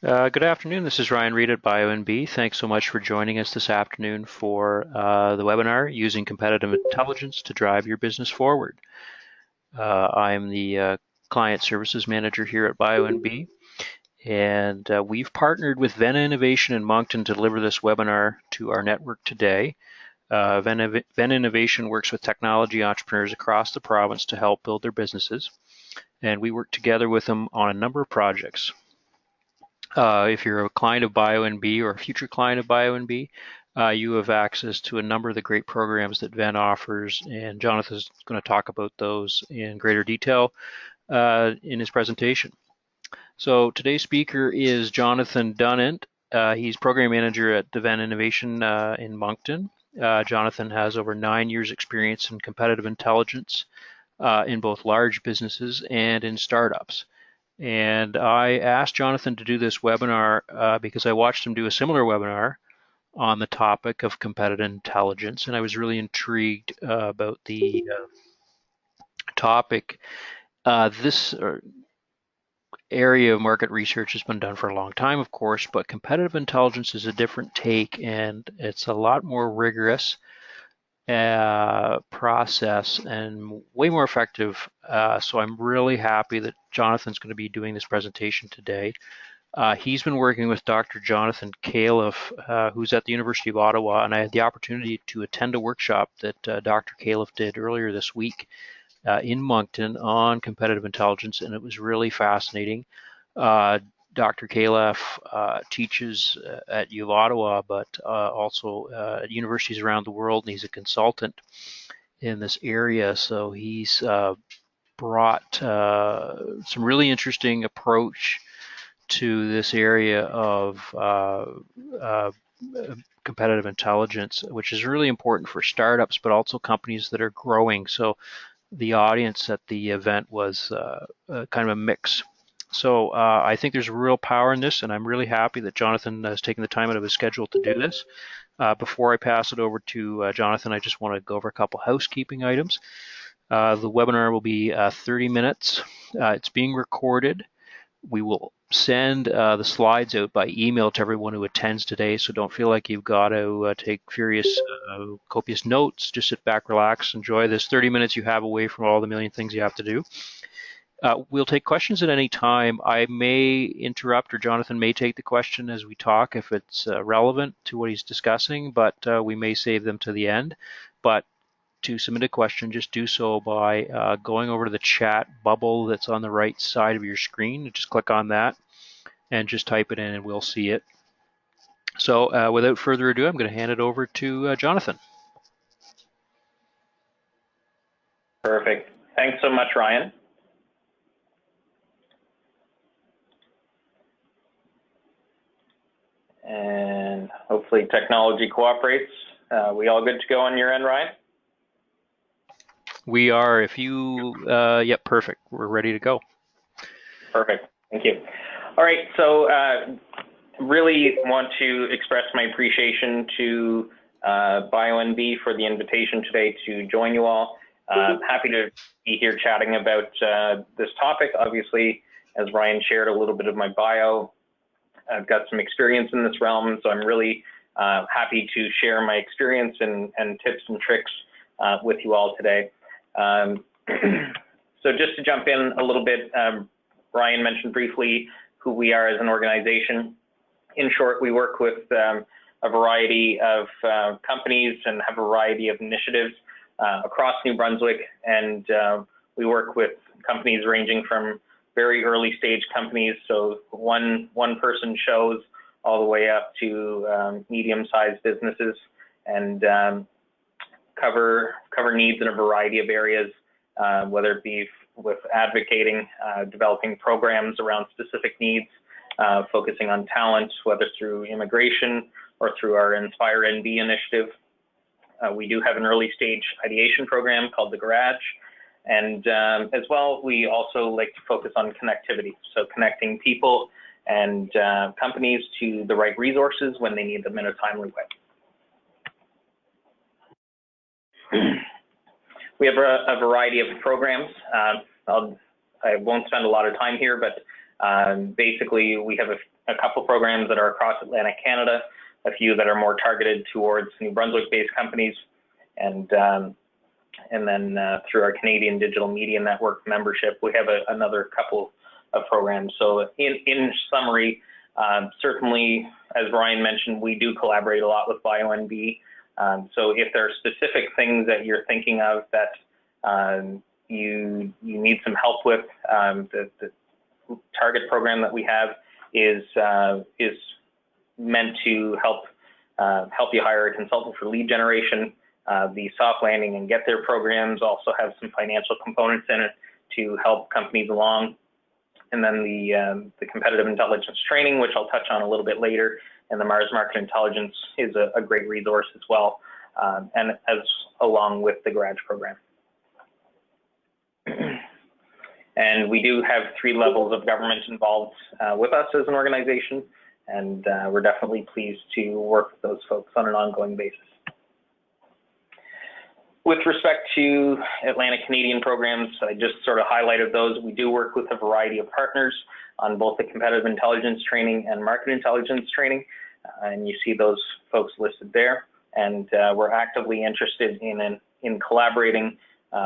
Good afternoon. This is Reid at BioNB. Thanks so much for joining us this afternoon for the webinar using competitive intelligence to drive your business forward. I'm the client services manager here at BioNB, and we've partnered with Venn Innovation in Moncton to deliver this webinar to our network today. Venn Innovation works with technology entrepreneurs across the province to help build their businesses, and we work together with them on a number of projects. If you're a client of BioNB or a future client of BioNB, you have access to a number of the great programs that Venn offers, and Jonathan is going to talk about those in greater detail in his presentation. So today's speaker is Jonathan Dunnett. He's program manager at the Venn Innovation in Moncton. Jonathan has over 9 years experience in competitive intelligence in both large businesses and in startups. And I asked Jonathan to do this webinar because I watched him do a similar webinar on the topic of competitive intelligence, and I was really intrigued about the topic. This area of market research has been done for a long time, of course, but competitive intelligence is a different take, and it's a lot more rigorous process and way more effective. So I'm really happy that Jonathan's going to be doing this presentation today. He's been working with Dr. Jonathan Califf, who's at the University of Ottawa, and I had the opportunity to attend a workshop that Dr. Califf did earlier this week in Moncton on competitive intelligence, and it was really fascinating. Dr. Califf teaches at U of Ottawa, but also at universities around the world, and he's a consultant in this area. So he's brought some really interesting approach to this area of competitive intelligence, which is really important for startups, but also companies that are growing. So the audience at the event was kind of a mix. So I think there's real power in this, and I'm really happy that Jonathan has taken the time out of his schedule to do this. Before I pass it over to Jonathan, I just want to go over a couple housekeeping items. The webinar will be 30 minutes. It's being recorded. We will send the slides out by email to everyone who attends today, so don't feel like you've got to take copious notes. Just sit back, relax, enjoy this 30 minutes you have away from all the million things you have to do. We'll take questions at any time. I may interrupt, or Jonathan may take the question as we talk if it's relevant to what he's discussing, but we may save them to the end. But to submit a question, just do so by going over to the chat bubble that's on the right side of your screen. Just click on that and just type it in and we'll see it. So without further ado, I'm going to hand it over to Jonathan. Perfect. Thanks so much, Ryan. And hopefully technology cooperates. We all good to go on your end, Ryan? We are. If you, yep, perfect. We're ready to go. Perfect. Thank you. All right. So really want to express my appreciation to BioNB for the invitation today to join you all. Happy to be here chatting about this topic. Obviously, as Ryan shared a little bit of my bio, I've got some experience in this realm, so I'm really happy to share my experience and tips and tricks with you all today. So just to jump in a little bit, Ryan mentioned briefly who we are as an organization. In short, we work with a variety of companies and have a variety of initiatives across New Brunswick, and we work with companies ranging from very early stage companies, so one person shows, all the way up to medium-sized businesses, and cover needs in a variety of areas, whether it be with advocating, developing programs around specific needs, focusing on talent, whether through immigration or through our Inspire NB initiative. We do have an early stage ideation program called The Garage. And as well, we also like to focus on connectivity. So connecting people and companies to the right resources when they need them in a timely way. We have a variety of programs. I won't spend a lot of time here, but basically we have a couple programs that are across Atlantic Canada, a few that are more targeted towards New Brunswick-based companies, and then through our Canadian Digital Media Network membership, we have another couple of programs. So in summary, certainly, as Ryan mentioned, we do collaborate a lot with BioNB. So if there are specific things that you're thinking of that you need some help with, the target program that we have is meant to help you hire a consultant for lead generation. The soft landing and get there programs also have some financial components in it to help companies along. And then the competitive intelligence training, which I'll touch on a little bit later, and the Mars Market Intelligence is a great resource as well, and along with the Garage program. And we do have 3 levels of government involved with us as an organization, and we're definitely pleased to work with those folks on an ongoing basis. With respect to Atlantic Canadian programs, I just sort of highlighted those. We do work with a variety of partners on both the competitive intelligence training and market intelligence training, and you see those folks listed there. And we're actively interested in collaborating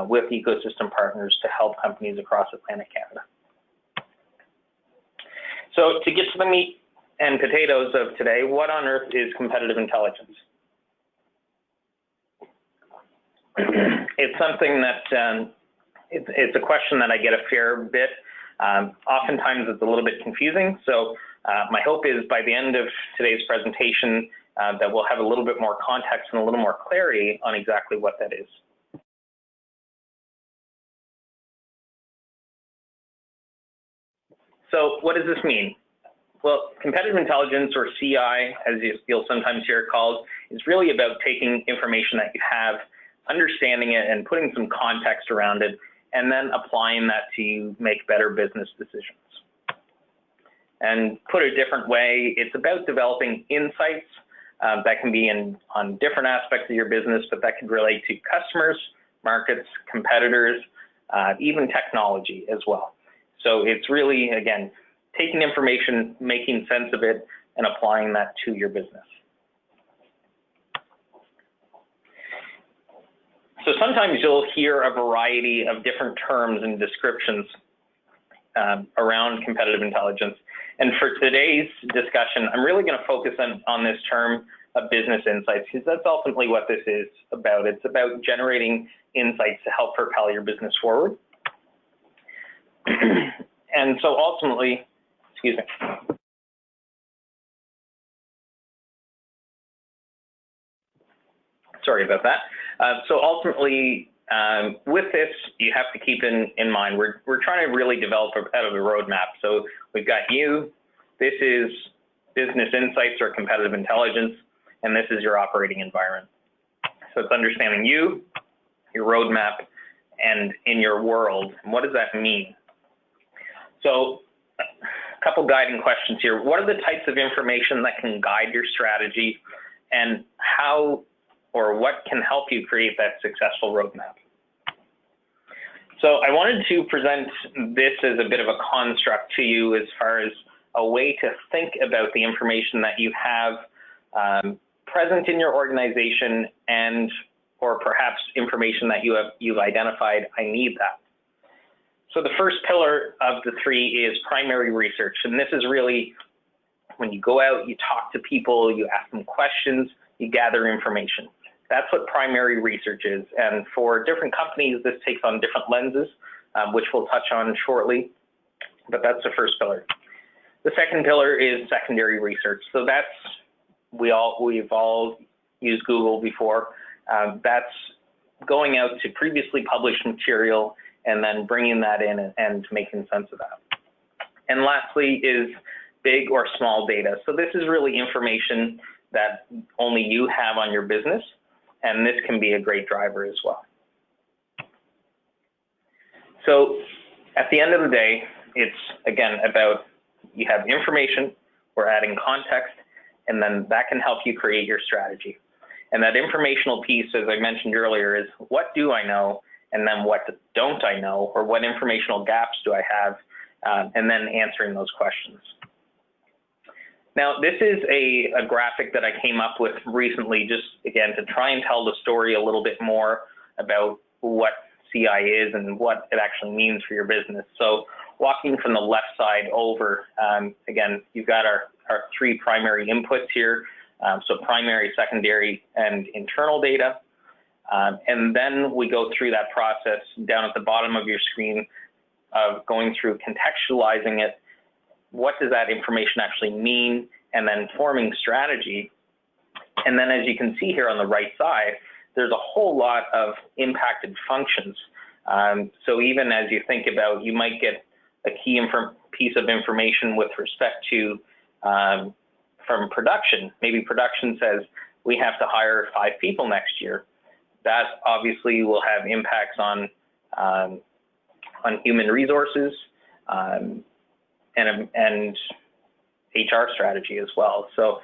with ecosystem partners to help companies across Atlantic Canada. So to get to the meat and potatoes of today, what on earth is competitive intelligence? It's something that it's a question that I get a fair bit. Oftentimes it's a little bit confusing. So my hope is by the end of today's presentation that we'll have a little bit more context and a little more clarity on exactly what that is. So what does this mean? Well, competitive intelligence, or CI, as you'll sometimes hear it called, is really about taking information that you have, understanding it and putting some context around it, and then applying that to make better business decisions. And put a different way, it's about developing insights that can be on different aspects of your business, but that can relate to customers, markets, competitors, even technology as well. So it's really, again, taking information, making sense of it, and applying that to your business. So sometimes you'll hear a variety of different terms and descriptions around competitive intelligence. And for today's discussion, I'm really going to focus on this term of business insights, because that's ultimately what this is about. It's about generating insights to help propel your business forward. And so ultimately, excuse me. Sorry about that. So ultimately, with this, you have to keep in mind, we're trying to really develop out of a roadmap. So we've got you, this is business insights or competitive intelligence, and this is your operating environment. So it's understanding you, your roadmap, and in your world. And what does that mean? So a couple guiding questions here. What are the types of information that can guide your strategy, and how or what can help you create that successful roadmap? So I wanted to present this as a bit of a construct to you as far as a way to think about the information that you have present in your organization, and or perhaps information that you've identified, I need that. So the first pillar of the 3 is primary research. And this is really when you go out, you talk to people, you ask them questions, you gather information. That's what primary research is. And for different companies, this takes on different lenses, which we'll touch on shortly. But that's the first pillar. The second pillar is secondary research. So that's, we've all used Google before. That's going out to previously published material and then bringing that in and making sense of that. And lastly is big or small data. So this is really information that only you have on your business, and this can be a great driver as well. So at the end of the day, it's again about, you have information, we're adding context, and then that can help you create your strategy. And that informational piece, as I mentioned earlier, is what do I know, and then what don't I know, or what informational gaps do I have, and then answering those questions. Now, this is a graphic that I came up with recently, just again to try and tell the story a little bit more about what CI is and what it actually means for your business. So walking from the left side over, again, you've got our three primary inputs here. So primary, secondary, and internal data. And then we go through that process down at the bottom of your screen of going through contextualizing it. What does that information actually mean? And then forming strategy. And then as you can see here on the right side, there's a whole lot of impacted functions. So even as you think about, you might get a key piece of information with respect to from production. Maybe production says we have to hire 5 people next year. That obviously will have impacts on human resources and HR strategy as well. So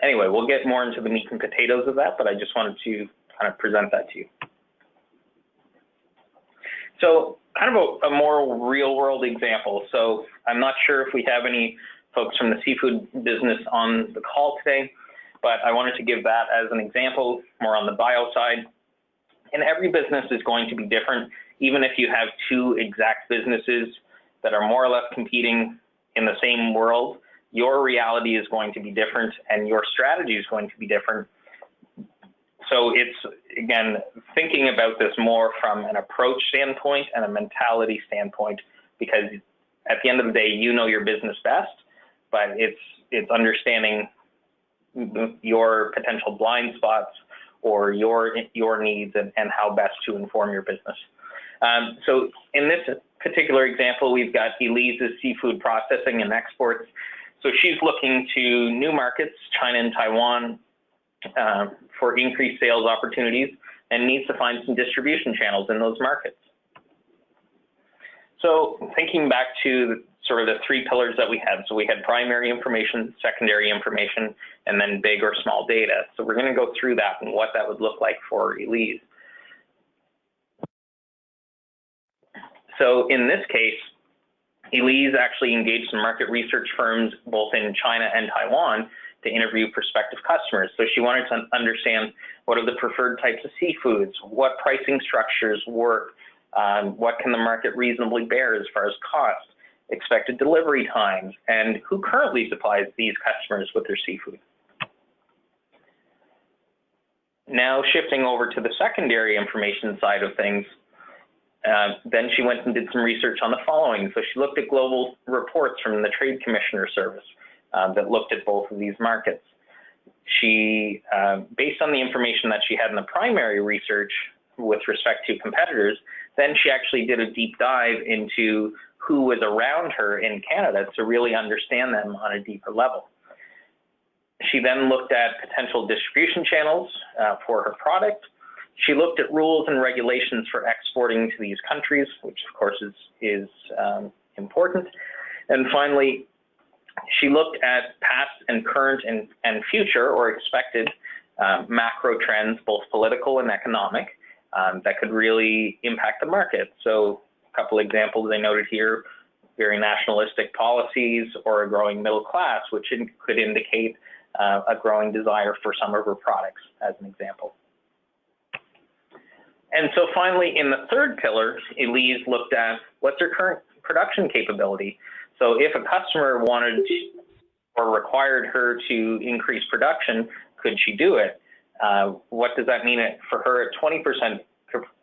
anyway, we'll get more into the meat and potatoes of that, but I just wanted to kind of present that to you. So kind of a more real world example. So I'm not sure if we have any folks from the seafood business on the call today, but I wanted to give that as an example, more on the bio side. And every business is going to be different, even if you have 2 exact businesses that are more or less competing in the same world, your reality is going to be different and your strategy is going to be different. So it's, again, thinking about this more from an approach standpoint and a mentality standpoint, because at the end of the day, you know your business best, but it's understanding your potential blind spots or your needs and how best to inform your business. So in this particular example, we've got Elise's seafood processing and exports. So she's looking to new markets, China and Taiwan, for increased sales opportunities, and needs to find some distribution channels in those markets. So thinking back to sort of the 3 pillars that we had. So we had primary information, secondary information, and then big or small data. So we're going to go through that and what that would look like for Elise. So in this case, Elise actually engaged some market research firms both in China and Taiwan to interview prospective customers. So she wanted to understand what are the preferred types of seafoods, what pricing structures work, what can the market reasonably bear as far as cost, expected delivery times, and who currently supplies these customers with their seafood. Now shifting over to the secondary information side of things, then she went and did some research on the following. So she looked at global reports from the Trade Commissioner Service that looked at both of these markets. She, based on the information that she had in the primary research with respect to competitors, then she actually did a deep dive into who was around her in Canada to really understand them on a deeper level. She then looked at potential distribution channels for her product. She looked at rules and regulations for exporting to these countries, which of course is important. And finally, she looked at past and current and future or expected macro trends, both political and economic, that could really impact the market. So a couple examples I noted here, very nationalistic policies or a growing middle class, which could indicate a growing desire for some of her products, as an example. And so finally, in the third pillar, Elise looked at what's her current production capability. So if a customer wanted or required her to increase production, could she do it? What does that mean for her at 20%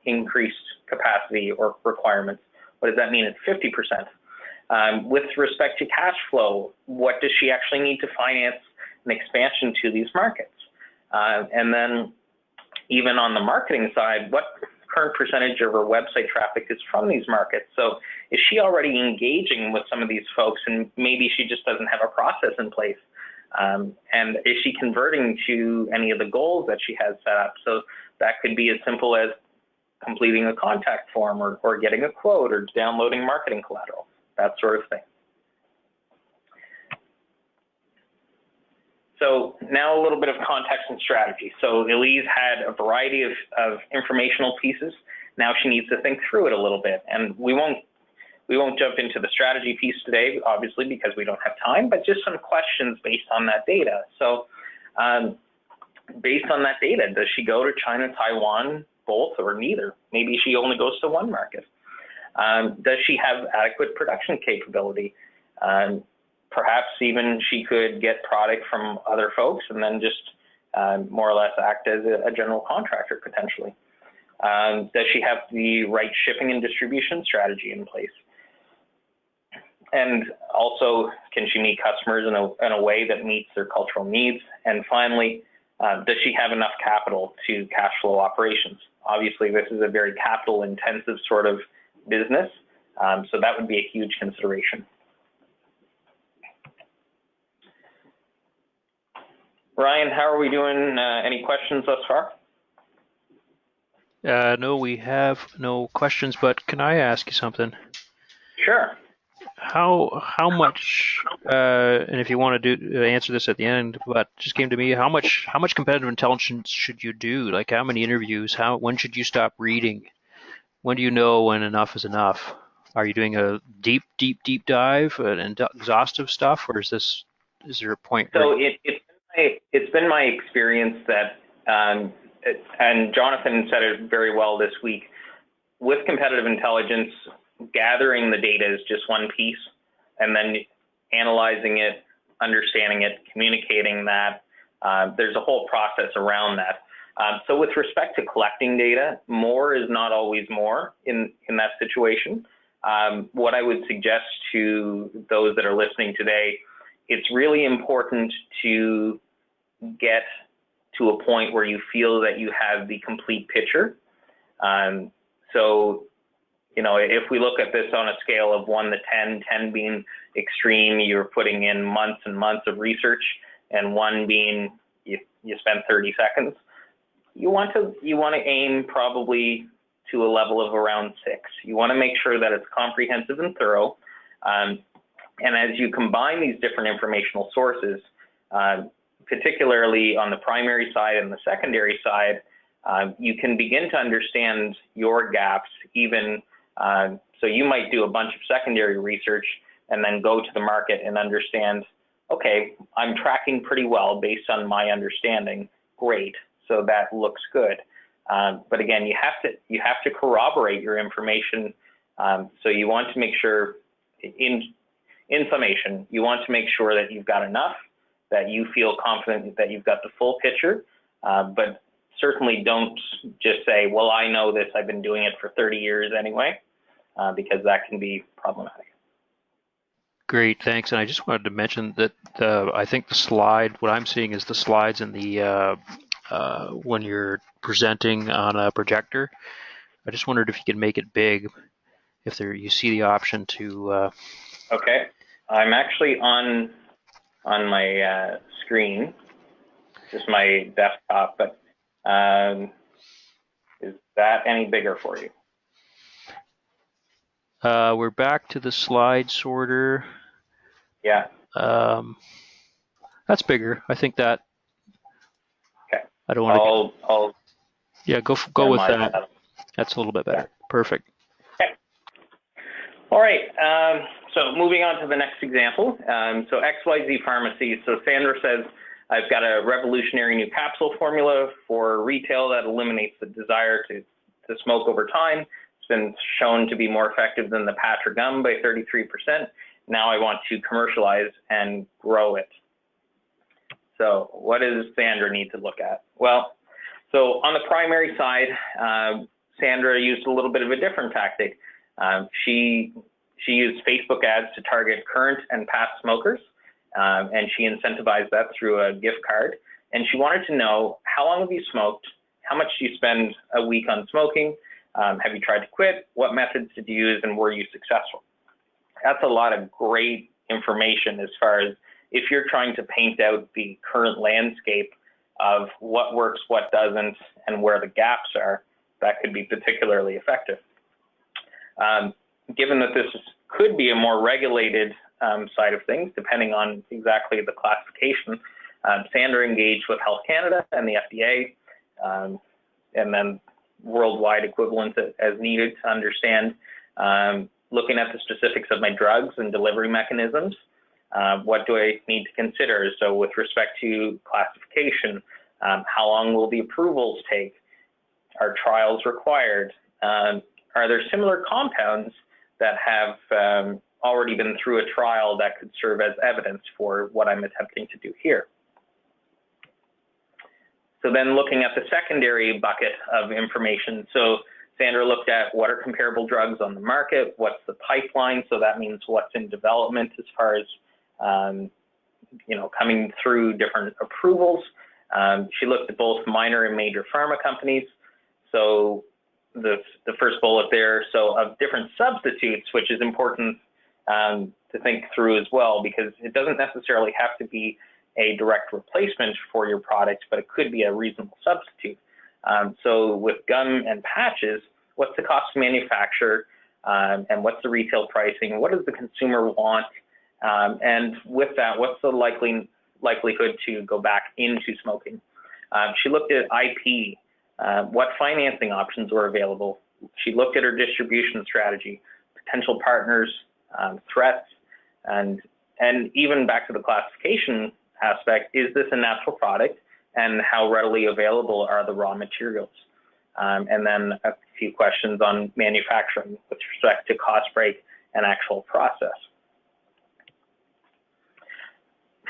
increased capacity or requirements? What does that mean at 50%? With respect to cash flow, what does she actually need to finance an expansion to these markets? And then even on the marketing side, what current percentage of her website traffic is from these markets? So is she already engaging with some of these folks and maybe she just doesn't have a process in place? And is she converting to any of the goals that she has set up? So that could be as simple as completing a contact form or getting a quote or downloading marketing collateral, that sort of thing. So now a little bit of context and strategy. So Elise had a variety of informational pieces. Now she needs to think through it a little bit. And we won't We won't jump into the strategy piece today, obviously, because we don't have time, but just some questions based on that data. So based on that data, does she go to China, Taiwan, both, or neither? Maybe she only goes to one market. Does she have adequate production capability? Perhaps even she could get product from other folks and then just more or less act as a general contractor potentially. Does she have the right shipping and distribution strategy in place? And also, can she meet customers in a way that meets their cultural needs? And finally, does she have enough capital to cash flow operations? Obviously, this is a very capital intensive sort of business, so that would be a huge consideration. Ryan, how are we doing? Any questions thus far? No, we have no questions, but can I ask you something? Sure. How much, and if you want to answer this at the end, but just came to me, how much competitive intelligence should you do? Like how many interviews? When should you stop reading? When do you know when enough is enough? Are you doing a deep dive and exhaustive stuff, or is there a point? So it's been my experience that, and Jonathan said it very well this week, with competitive intelligence, gathering the data is just one piece, and then analyzing it, understanding it, communicating that. There's a whole process around that. So with respect to collecting data, more is not always more in that situation. What I would suggest to those that are listening today, it's really important to get to a point where you feel that you have the complete picture. So, you know, if we look at this on a scale of 1 to 10, 10 being extreme, you're putting in months and months of research, and 1 being you spend 30 seconds. You want to aim probably to a level of around 6. You want to make sure that it's comprehensive and thorough. And as you combine these different informational sources, particularly on the primary side and the secondary side, you can begin to understand your gaps even. So you might do a bunch of secondary research and then go to the market and understand, okay, I'm tracking pretty well based on my understanding. Great. So that looks good. But again, you have to corroborate your information. So you want to make sure, in summation, you want to make sure that you've got enough, that you feel confident that you've got the full picture, but certainly don't just say, well, I know this, I've been doing it for 30 years anyway, because that can be problematic. Great, thanks. And I just wanted to mention that I think the slide, what I'm seeing is the slides in the when you're presenting on a projector. I just wondered if you could make it big, if you see the option to. Okay, I'm actually on my screen, just my desktop, but is that any bigger for you? We're back to the slide sorter. Yeah. That's bigger. I think that. Okay. I don't want to. I'll. Yeah, go with that. That's a little bit better. Yeah. Perfect. Okay. All right. So moving on to the next example. So XYZ Pharmacy. So Sandra says, I've got a revolutionary new capsule formula for retail that eliminates the desire to smoke over time. It's been shown to be more effective than the patch or gum by 33%. Now I want to commercialize and grow it. So what does Sandra need to look at? Well, so on the primary side, Sandra used a little bit of a different tactic. She used Facebook ads to target current and past smokers, and she incentivized that through a gift card. And she wanted to know, how long have you smoked? How much do you spend a week on smoking? Have you tried to quit? What methods did you use, and were you successful? That's a lot of great information as far as if you're trying to paint out the current landscape of what works, what doesn't, and where the gaps are. That could be particularly effective. Given that this could be a more regulated side of things, depending on exactly the classification, Sandra engaged with Health Canada and the FDA, and then worldwide equivalents as needed to understand looking at the specifics of my drugs and delivery mechanisms. What do I need to consider? So with respect to classification, how long will the approvals take? Are trials required? Are there similar compounds that have already been through a trial that could serve as evidence for what I'm attempting to do here? So then looking at the secondary bucket of information. So Sandra looked at what are comparable drugs on the market, what's the pipeline, so that means what's in development as far as coming through different approvals. She looked at both minor and major pharma companies. So the first bullet there, so of different substitutes, which is important to think through as well, because it doesn't necessarily have to be a direct replacement for your product, but it could be a reasonable substitute. So with gum and patches, what's the cost to manufacture, and what's the retail pricing? What does the consumer want? And with that, what's the likelihood to go back into smoking? She looked at IP, what financing options were available. She looked at her distribution strategy, potential partners, threats, and even back to the classification aspect, is this a natural product, and how readily available are the raw materials? And then a few questions on manufacturing with respect to cost break and actual process.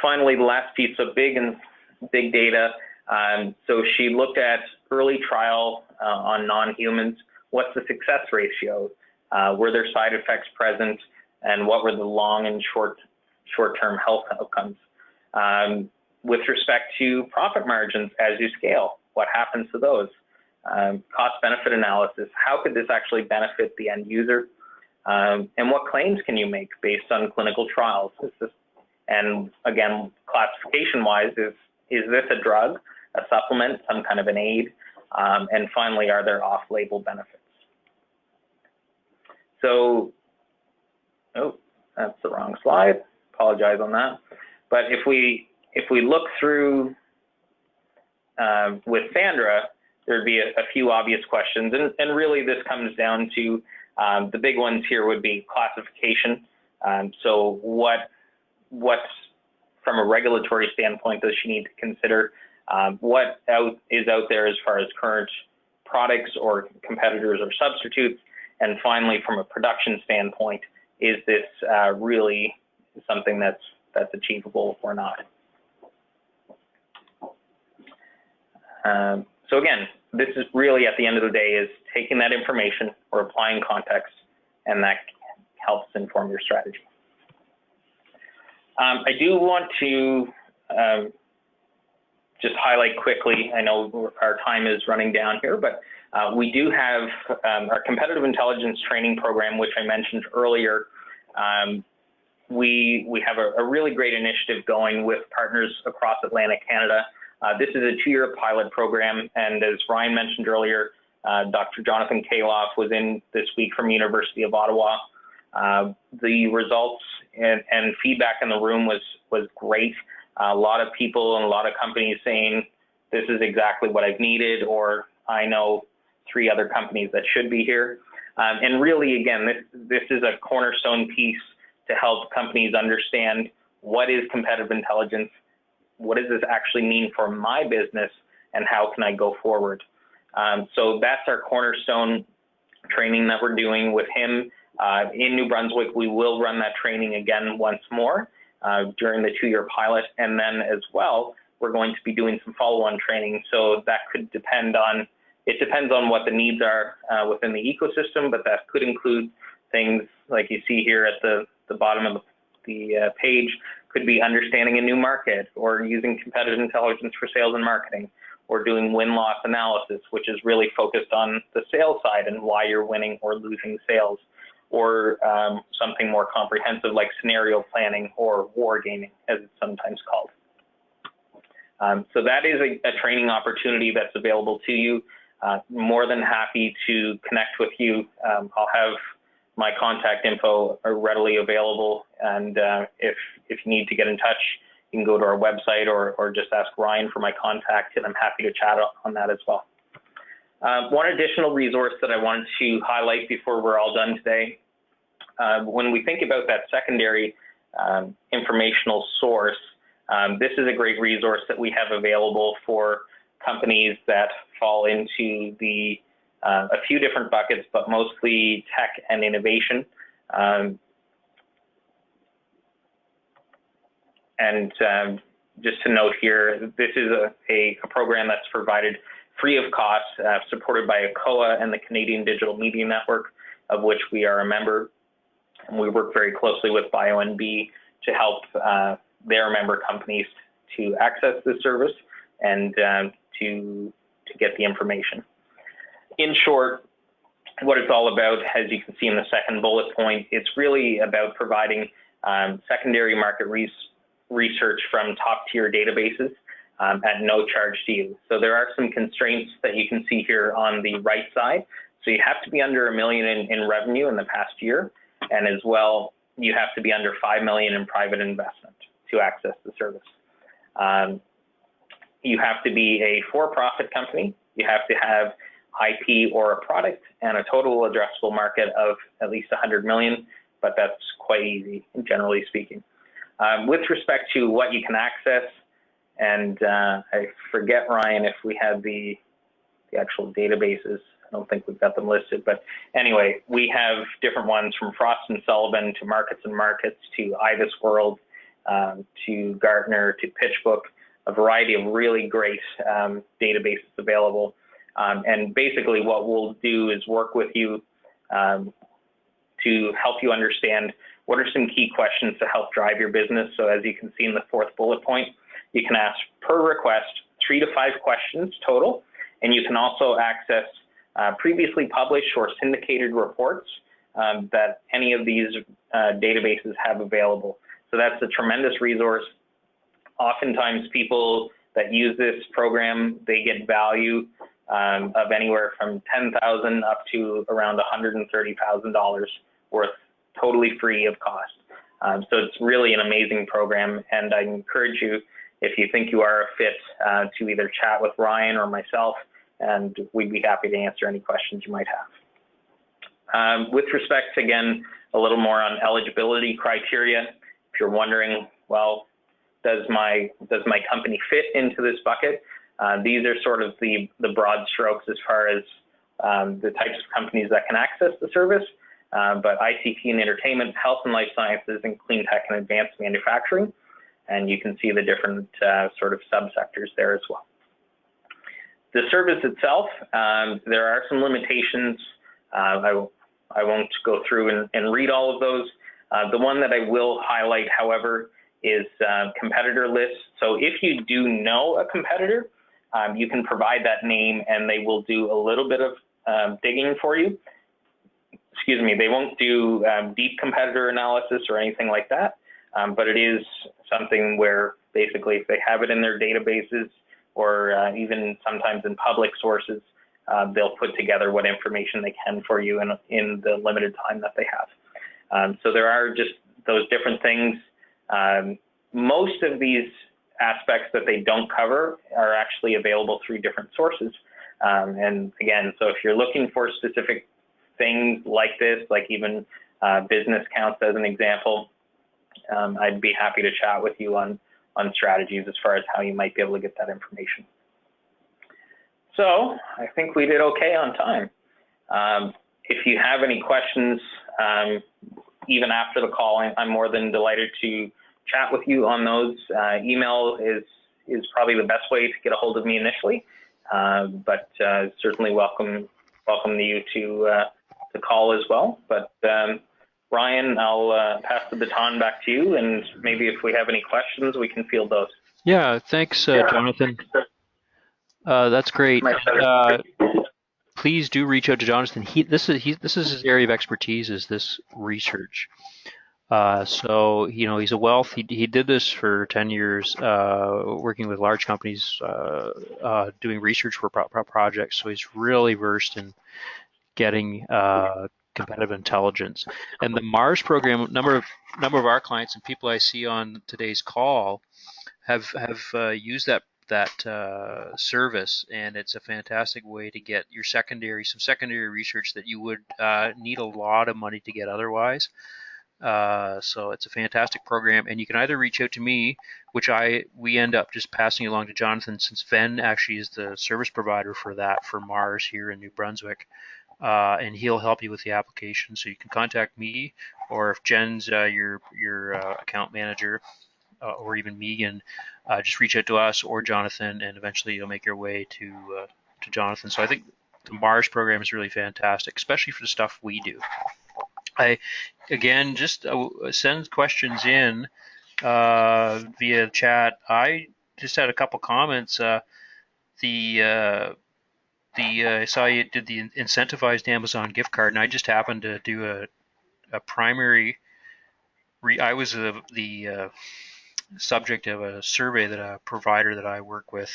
Finally, the last piece of big data. So she looked at early trial on non-humans. What's the success ratio? Were there side effects present? And what were the long and short-term health outcomes? With respect to profit margins as you scale, what happens to those? Cost-benefit analysis, how could this actually benefit the end user? And what claims can you make based on clinical trials? And again, classification-wise, is this a drug, a supplement, some kind of an aid? And finally, are there off-label benefits? So, oh, that's the wrong slide. Apologize on that. But if we look through with Sandra, there'd be a few obvious questions, and really this comes down to the big ones here would be classification. So what from a regulatory standpoint does she need to consider? What is out there as far as current products or competitors or substitutes? And finally, from a production standpoint, is this really something that's achievable or not? So again, this is really at the end of the day is taking that information or applying context, and that helps inform your strategy. I do want to just highlight quickly, I know our time is running down here, but we do have our competitive intelligence training program, which I mentioned earlier. We have a really great initiative going with partners across Atlantic Canada. This is a 2-year pilot program, and as Ryan mentioned earlier, Dr. Jonathan Kaloff was in this week from University of Ottawa. The results and feedback in the room was great. A lot of people and a lot of companies saying, this is exactly what I've needed, or I know 3 other companies that should be here. And really, again, this is a cornerstone piece to help companies understand what is competitive intelligence, what does this actually mean for my business, and how can I go forward? So that's our cornerstone training that we're doing with him. In New Brunswick, we will run that training again once more during the 2-year pilot. And then as well, we're going to be doing some follow-on training. So that could depends on what the needs are within the ecosystem, but that could include things like you see here at the bottom of the page, could be understanding a new market, or using competitive intelligence for sales and marketing, or doing win-loss analysis, which is really focused on the sales side and why you're winning or losing sales, or something more comprehensive like scenario planning or war gaming, as it's sometimes called. So that is a training opportunity that's available to you. More than happy to connect with you. I'll have my contact info readily available, and if you need to get in touch, you can go to our website or just ask Ryan for my contact, and I'm happy to chat on that as well. One additional resource that I wanted to highlight before we're all done today when we think about that secondary informational source, this is a great resource that we have available for companies that fall into the a few different buckets, but mostly tech and innovation. Just to note here, this is a program that's provided free of cost, supported by ACOA and the Canadian Digital Media Network, of which we are a member. And we work very closely with BioNB to help their member companies to access this service and to get the information. In short, what it's all about, as you can see in the second bullet point, it's really about providing secondary market research from top-tier databases at no charge to you. So there are some constraints that you can see here on the right side. So you have to be under $1 million in revenue in the past year, and as well, you have to be under $5 million in private investment to access the service. You have to be a for-profit company. You have to have IP or a product and a total addressable market of at least 100 million, but that's quite easy, generally speaking. With respect to what you can access, and I forget, Ryan, if we had the actual databases. I don't think we've got them listed, but anyway, we have different ones from Frost & Sullivan to Markets and Markets to IBIS World to Gartner to PitchBook, a variety of really great databases available. And basically what we'll do is work with you to help you understand what are some key questions to help drive your business. So as you can see in the fourth bullet point, you can ask per request 3 to 5 questions total, and you can also access previously published or syndicated reports that any of these databases have available. So that's a tremendous resource. Oftentimes people that use this program, they get value of anywhere from $10,000 up to around $130,000 worth, totally free of cost. So it's really an amazing program, and I encourage you, if you think you are a fit, to either chat with Ryan or myself, and we'd be happy to answer any questions you might have. With respect, again, a little more on eligibility criteria. If you're wondering, well, does my company fit into this bucket? These are sort of the broad strokes as far as the types of companies that can access the service, but ICT and entertainment, health and life sciences, and clean tech and advanced manufacturing. And you can see the different sort of subsectors there as well. The service itself, there are some limitations. I won't go through and read all of those. The one that I will highlight, however, is competitor lists. So if you do know a competitor, you can provide that name and they will do a little bit of digging for you. Excuse me, they won't do deep competitor analysis or anything like that, but it is something where basically if they have it in their databases or even sometimes in public sources, they'll put together what information they can for you in the limited time that they have. So there are just those different things. Most of these aspects that they don't cover are actually available through different sources. And again, so if you're looking for specific things like this, like even business counts as an example, I'd be happy to chat with you on strategies as far as how you might be able to get that information. So I think we did okay on time. If you have any questions, even after the call, I'm more than delighted to chat with you on those. Email is probably the best way to get a hold of me initially, but certainly welcome you to call as well. But Ryan, I'll pass the baton back to you, and maybe if we have any questions, we can field those. Yeah, thanks, Jonathan. That's great. Please do reach out to Jonathan. This is his area of expertise, is this research. So he's a wealth. He did this for 10 years, working with large companies, doing research for projects. So he's really versed in getting competitive intelligence. And the MARS program, number of our clients and people I see on today's call have used service, and it's a fantastic way to get your some secondary research that you would need a lot of money to get otherwise. So it's a fantastic program, and you can either reach out to me, which we end up just passing along to Jonathan, since Venn actually is the service provider for that for Mars here in New Brunswick, and he'll help you with the application. So you can contact me, or if Jen's your account manager, or even Megan, just reach out to us or Jonathan, and eventually you'll make your way to Jonathan. So I think the Mars program is really fantastic, especially for the stuff we do. I again just send questions in via chat. I just had a couple comments. I saw you did the incentivized Amazon gift card, and I just happened to do a primary. I was the subject of a survey that a provider that I work with.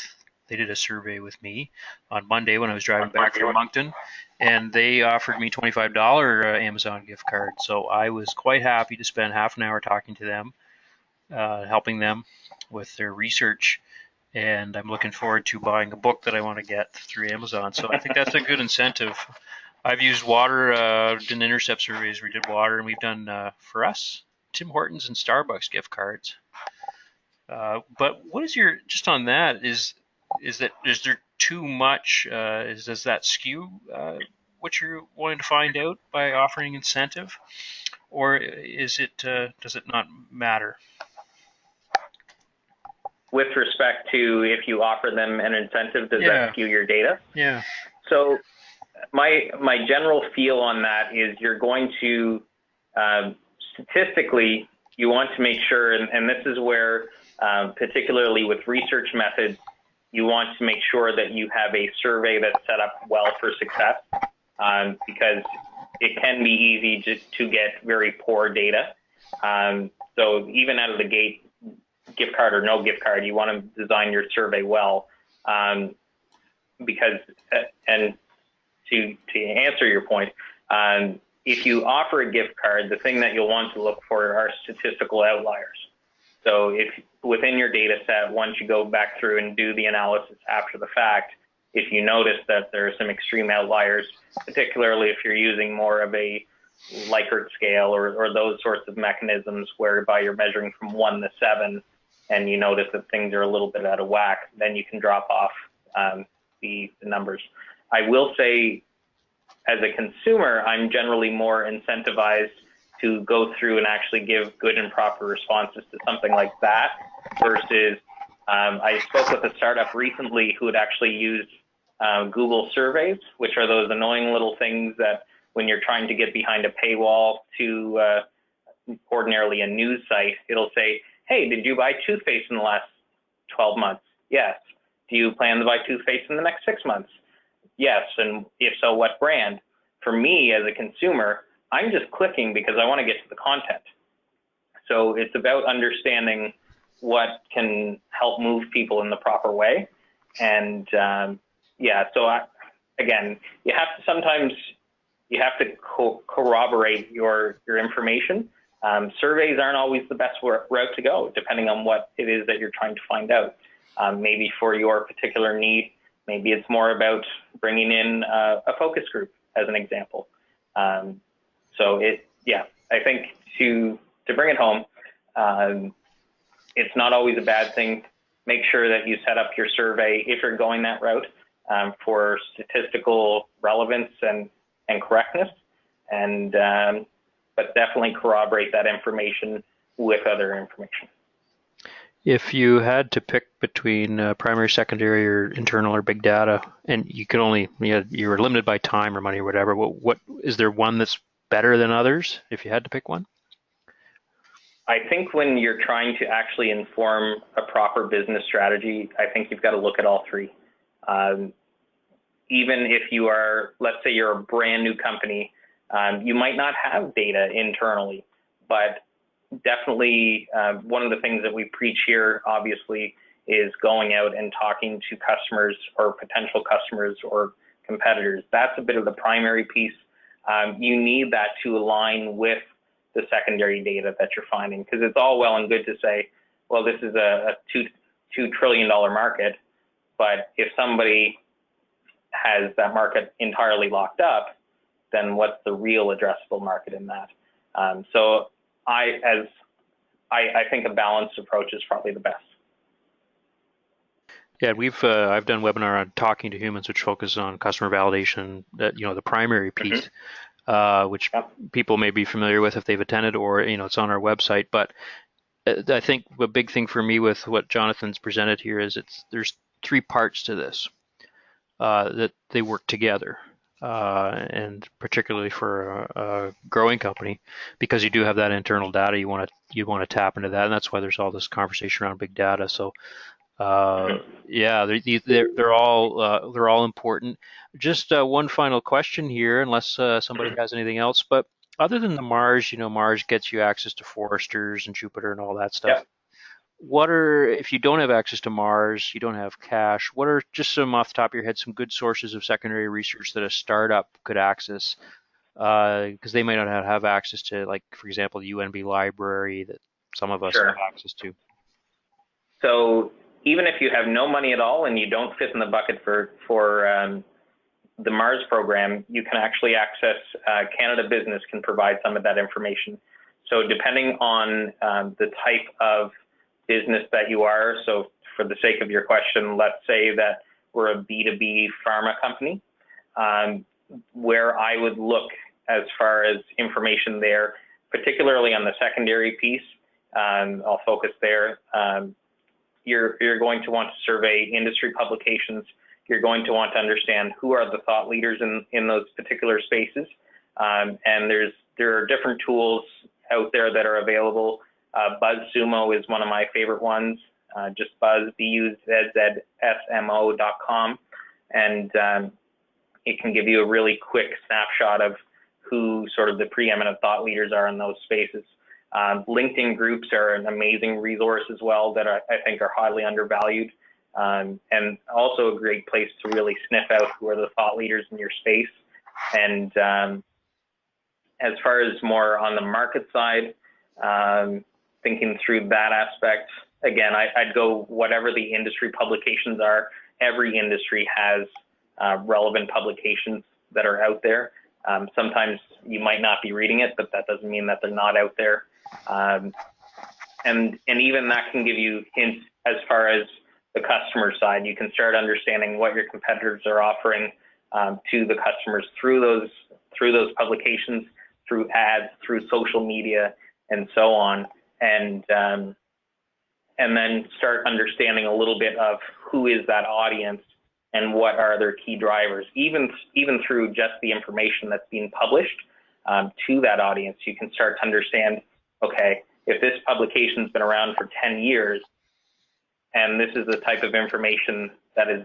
They did a survey with me on Monday when I was driving back from Moncton, and they offered me $25 Amazon gift card. So I was quite happy to spend half an hour talking to them, helping them with their research, and I'm looking forward to buying a book that I want to get through Amazon. So I think that's a good incentive. I've used water, done intercept surveys. We did water, and we've done, for us, Tim Hortons and Starbucks gift cards. But what is your, just on that, is there too much, does that skew what you're wanting to find out by offering incentive, or does it not matter? With respect to if you offer them an incentive, does that skew your data? Yeah. So my general feel on that is you're going to, statistically, you want to make sure, and this is where, particularly with research methods, you want to make sure that you have a survey that's set up well for success, because it can be easy just to get very poor data. So even out of the gate, gift card or no gift card, you want to design your survey well, because, and to answer your point, if you offer a gift card, the thing that you'll want to look for are statistical outliers. So if within your data set, once you go back through and do the analysis after the fact, if you notice that there are some extreme outliers, particularly if you're using more of a Likert scale or those sorts of mechanisms whereby you're measuring from 1 to 7, and you notice that things are a little bit out of whack, then you can drop off the numbers. I will say, as a consumer, I'm generally more incentivized to go through and actually give good and proper responses to something like that versus I spoke with a startup recently who had actually used Google surveys, which are those annoying little things that when you're trying to get behind a paywall to ordinarily a news site, it'll say, hey, did you buy toothpaste in the last 12 months? Yes. Do you plan to buy toothpaste in the next 6 months? Yes. And if so, what brand? For me as a consumer, I'm just clicking because I want to get to the content. So it's about understanding what can help move people in the proper way. And again, you have to sometimes, you have to corroborate your information. Surveys aren't always the best route to go, depending on what it is that you're trying to find out. Maybe for your particular need, maybe it's more about bringing in a focus group, as an example. I think to bring it home, it's not always a bad thing. Make sure that you set up your survey, if you're going that route, for statistical relevance and correctness, and but definitely corroborate that information with other information. If you had to pick between primary, secondary, or internal or big data, and you could only, you were limited by time or money or whatever, what is there one that's better than others if you had to pick one? I think when you're trying to actually inform a proper business strategy, I think you've got to look at all three. Even if you are, let's say you're a brand new company, you might not have data internally, but definitely one of the things that we preach here, obviously, is going out and talking to customers or potential customers or competitors. That's a bit of the primary piece. You need that to align with the secondary data that you're finding, because it's all well and good to say, well, this is a $2 trillion market, but if somebody has that market entirely locked up, then what's the real addressable market in that? So I think a balanced approach is probably the best. Yeah, I've done webinar on talking to humans, which focuses on customer validation, that the primary piece, which people may be familiar with if they've attended, or it's on our website. But I think the big thing for me with what Jonathan's presented here is there's three parts to this that they work together, and particularly for a growing company, because you do have that internal data, you want to tap into that, and that's why there's all this conversation around big data. So. Yeah, they're all important. Just one final question here, unless somebody has anything else. But other than the Mars, Mars gets you access to Foresters and Jupiter and all that stuff. Yep. If you don't have access to Mars, you don't have cash, what are just some off the top of your head, some good sources of secondary research that a startup could access? Because they may not have access to, like, for example, the UNB library that some of us have access to. So even if you have no money at all and you don't fit in the bucket for the Mars program, you can actually access Canada Business can provide some of that information. So depending on the type of business that you are, so for the sake of your question, let's say that we're a B2B pharma company, where I would look as far as information there, particularly on the secondary piece, I'll focus there. You're going to want to survey industry publications. You're going to want to understand who are the thought leaders in those particular spaces. And there are different tools out there that are available. BuzzSumo is one of my favorite ones. Just Buzz, BUZZSMO.com. And it can give you a really quick snapshot of who sort of the preeminent thought leaders are in those spaces. LinkedIn groups are an amazing resource as well that I think are highly undervalued, and also a great place to really sniff out who are the thought leaders in your space. And as far as more on the market side, thinking through that aspect, again, I'd go whatever the industry publications are. Every industry has relevant publications that are out there. Sometimes you might not be reading it, but that doesn't mean that they're not out there. And even that can give you hints as far as the customer side. You can start understanding what your competitors are offering to the customers through those publications, through ads, through social media, and so on. And then start understanding a little bit of who is that audience and what are their key drivers. Even through just the information that's being published to that audience, you can start to understand, okay, if this publication's been around for 10 years and this is the type of information that is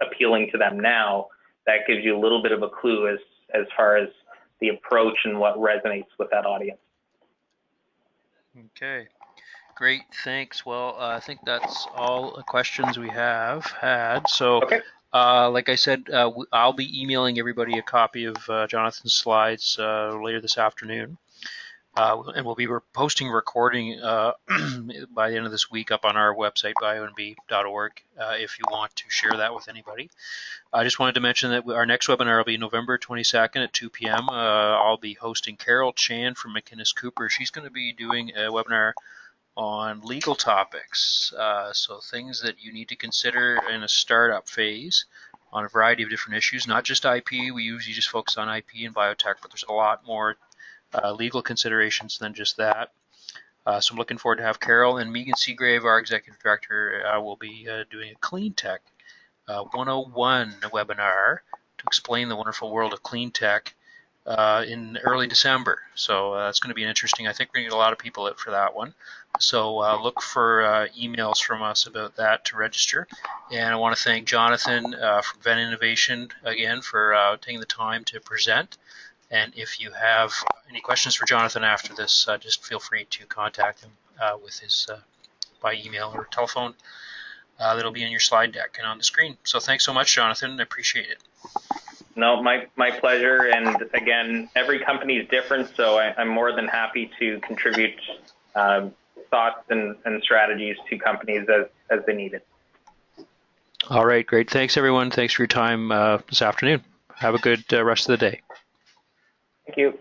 appealing to them now, that gives you a little bit of a clue as far as the approach and what resonates with that audience. Okay, great, thanks. Well, I think that's all the questions we have had. So, okay. Like I said, I'll be emailing everybody a copy of Jonathan's slides later this afternoon. And we'll be posting a recording by the end of this week up on our website, BioNB.org, if you want to share that with anybody. I just wanted to mention that our next webinar will be November 22nd at 2 p.m. I'll be hosting Carol Chan from McInnes Cooper. She's going to be doing a webinar on legal topics, so things that you need to consider in a startup phase on a variety of different issues, not just IP. We usually just focus on IP and biotech, but there's a lot more legal considerations than just that. So I'm looking forward to have Carol, and Megan Seagrave, our executive director, will be doing a clean tech 101 webinar to explain the wonderful world of clean tech in early December. So that's going to be interesting. I think we're going to get a lot of people out for that one. So look for emails from us about that to register. And I want to thank Jonathan from Venn Innovation again for taking the time to present. And if you have any questions for Jonathan after this, just feel free to contact him with his by email or telephone. That'll be in your slide deck and on the screen. So thanks so much, Jonathan. I appreciate it. No, my pleasure. And again, every company is different, so I'm more than happy to contribute thoughts and strategies to companies as they need it. All right, great. Thanks, everyone. Thanks for your time this afternoon. Have a good rest of the day. Thank you.